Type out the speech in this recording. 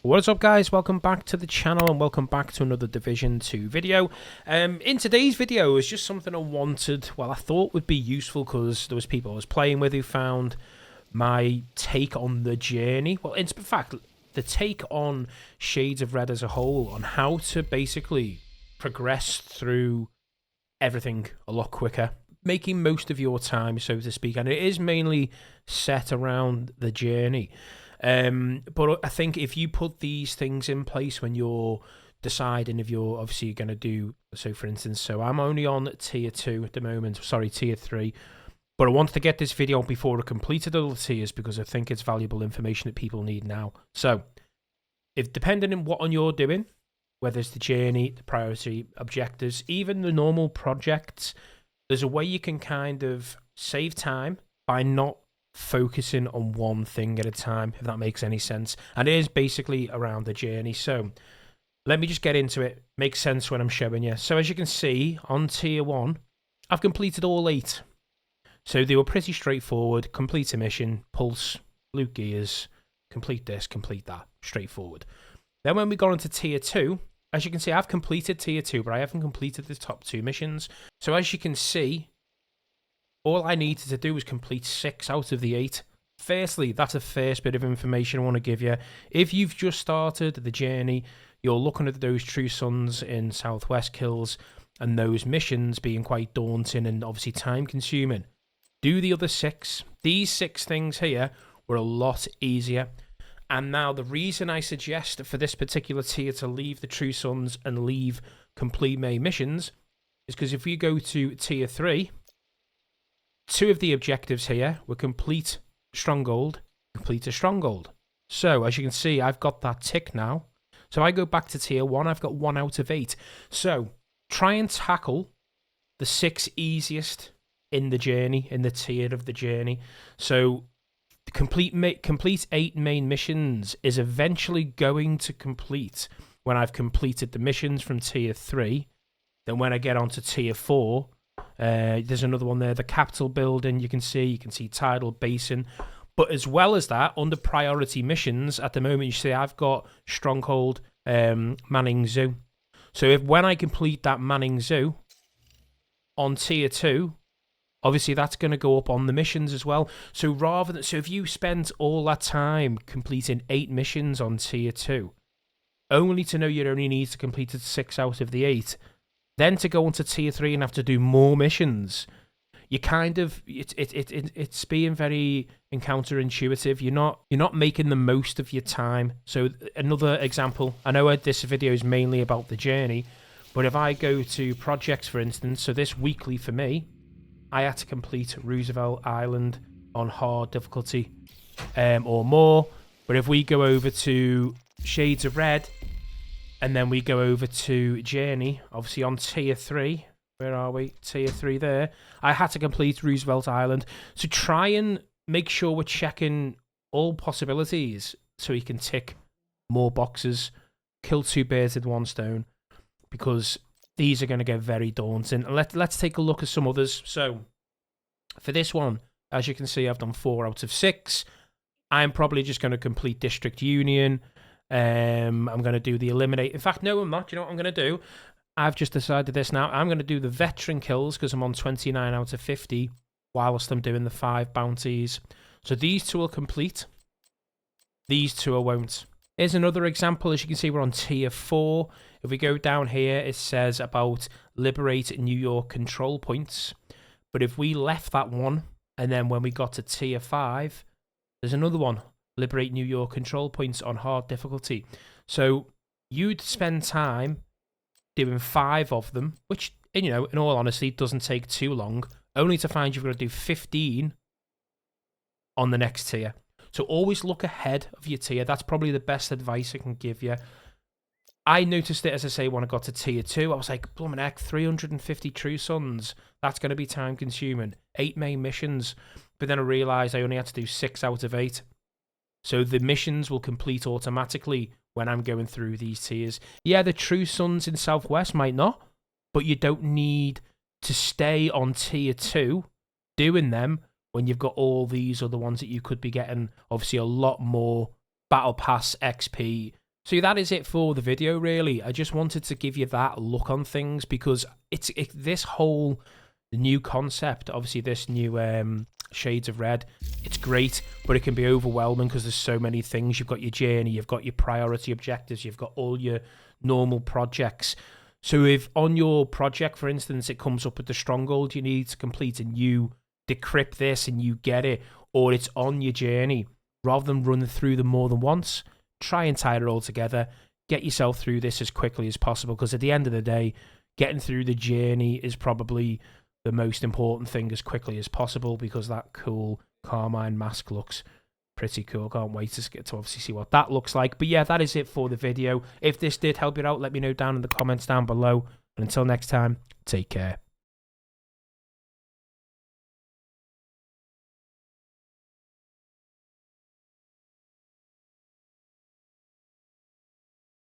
What is up, guys? Welcome back to the channel and welcome back to another Division 2 video. In today's video is just something I thought would be useful because there was people I was playing with who found my take on the journey. Well, in fact, the take on Shades of Red as a whole, on how to basically progress through everything a lot quicker, making most of your time, so to speak, and it is mainly set around the journey. But I think if you put these things in place when you're deciding if you're obviously going to do, so for instance, so I'm only on tier 2 at the moment, sorry, tier 3, but I wanted to get this video before I completed all the tiers because I think it's valuable information that people need now. So, if depending on what you're doing, whether it's the journey, the priority, objectives, even the normal projects, there's a way you can kind of save time by not focusing on one thing at a time, if that makes any sense. And it is basically around the journey. So let me just get into it. Makes sense when I'm showing you. So as you can see on tier 1, I've completed all 8. So they were pretty straightforward. Complete a mission, pulse, loot gears, complete this, complete that. Straightforward. Then when we got into tier 2, as you can see, I've completed tier 2, but I haven't completed the top 2 missions. So as you can see, all I needed to do was complete 6 out of the 8. Firstly, that's the first bit of information I want to give you. If you've just started the journey, you're looking at those True Sons in Southwest kills and those missions being quite daunting and obviously time consuming. Do the other 6. These 6 things here were a lot easier. And now the reason I suggest for this particular tier to leave the True Sons and leave complete main missions is because if we go to tier 3, 2 of the objectives here were complete Stronghold, complete a Stronghold. So, as you can see, I've got that tick now. So, I go back to tier 1, I've got 1 out of 8. So, try and tackle the 6 easiest in the journey, in the tier of the journey. So, complete 8 main missions is eventually going to complete when I've completed the missions from tier 3. Then when I get onto tier 4, there's another one there, the Capitol building, you can see Tidal Basin. But as well as that, under priority missions, at the moment you see I've got Stronghold, Manning Zoo. So when I complete that Manning Zoo on tier 2, obviously that's going to go up on the missions as well. So if you spend all that time completing 8 missions on tier 2, only to know you only need to complete 6 out of the 8, then to go into tier 3 and have to do more missions, you kind of it's being very counterintuitive. You're not making the most of your time. So another example, I know this video is mainly about the journey, but if I go to projects, for instance, so this weekly for me, I had to complete Roosevelt Island on hard difficulty or more. But if we go over to Shades of Red, and then we go over to Journey, obviously on tier 3. Where are we? Tier 3 there. I had to complete Roosevelt Island. So try and make sure we're checking all possibilities so you can tick more boxes, kill 2 birds with 1 stone, because these are going to get very daunting. Let's take a look at some others. So for this one, as you can see, I've done 4 out of 6. I'm probably just going to complete District Union. I'm going to do the eliminate. In fact, no, I'm not. You know what I'm going to do? I've just decided this now. I'm going to do the veteran kills because I'm on 29 out of 50 whilst I'm doing the 5 bounties. So these 2 will complete. These 2 I won't. Here's another example. As you can see, we're on tier 4. If we go down here, it says about liberate New York control points. But if we left that one, and then when we got to tier 5, there's another one. Liberate New York control points on hard difficulty. So you'd spend time doing 5 of them, which, in all honesty, doesn't take too long, only to find you've got to do 15 on the next tier. So always look ahead of your tier. That's probably the best advice I can give you. I noticed it, as I say, when I got to tier 2. I was like, blooming heck, 350 True Sons. That's going to be time consuming. 8 main missions. But then I realised I only had to do 6 out of 8. So the missions will complete automatically when I'm going through these tiers. Yeah, the True Sons in Southwest might not, but you don't need to stay on tier 2 doing them when you've got all these other ones that you could be getting, obviously, a lot more Battle Pass XP So that is it for the video, really. I just wanted to give you that look on things because this whole new concept, obviously this new Shades of Red, it's great, but it can be overwhelming because there's so many things. You've got your journey, you've got your priority objectives, you've got all your normal projects. So if on your project, for instance, it comes up with the stronghold you need to complete and you decrypt this and you get it, or it's on your journey, rather than running through them more than once, try and tie it all together. Get yourself through this as quickly as possible, because at the end of the day, getting through the journey is probably the most important thing as quickly as possible, because that cool Carmine mask looks pretty cool. Can't wait to obviously see what that looks like. But yeah, that is it for the video. If this did help you out, let me know down in the comments down below. And until next time, take care.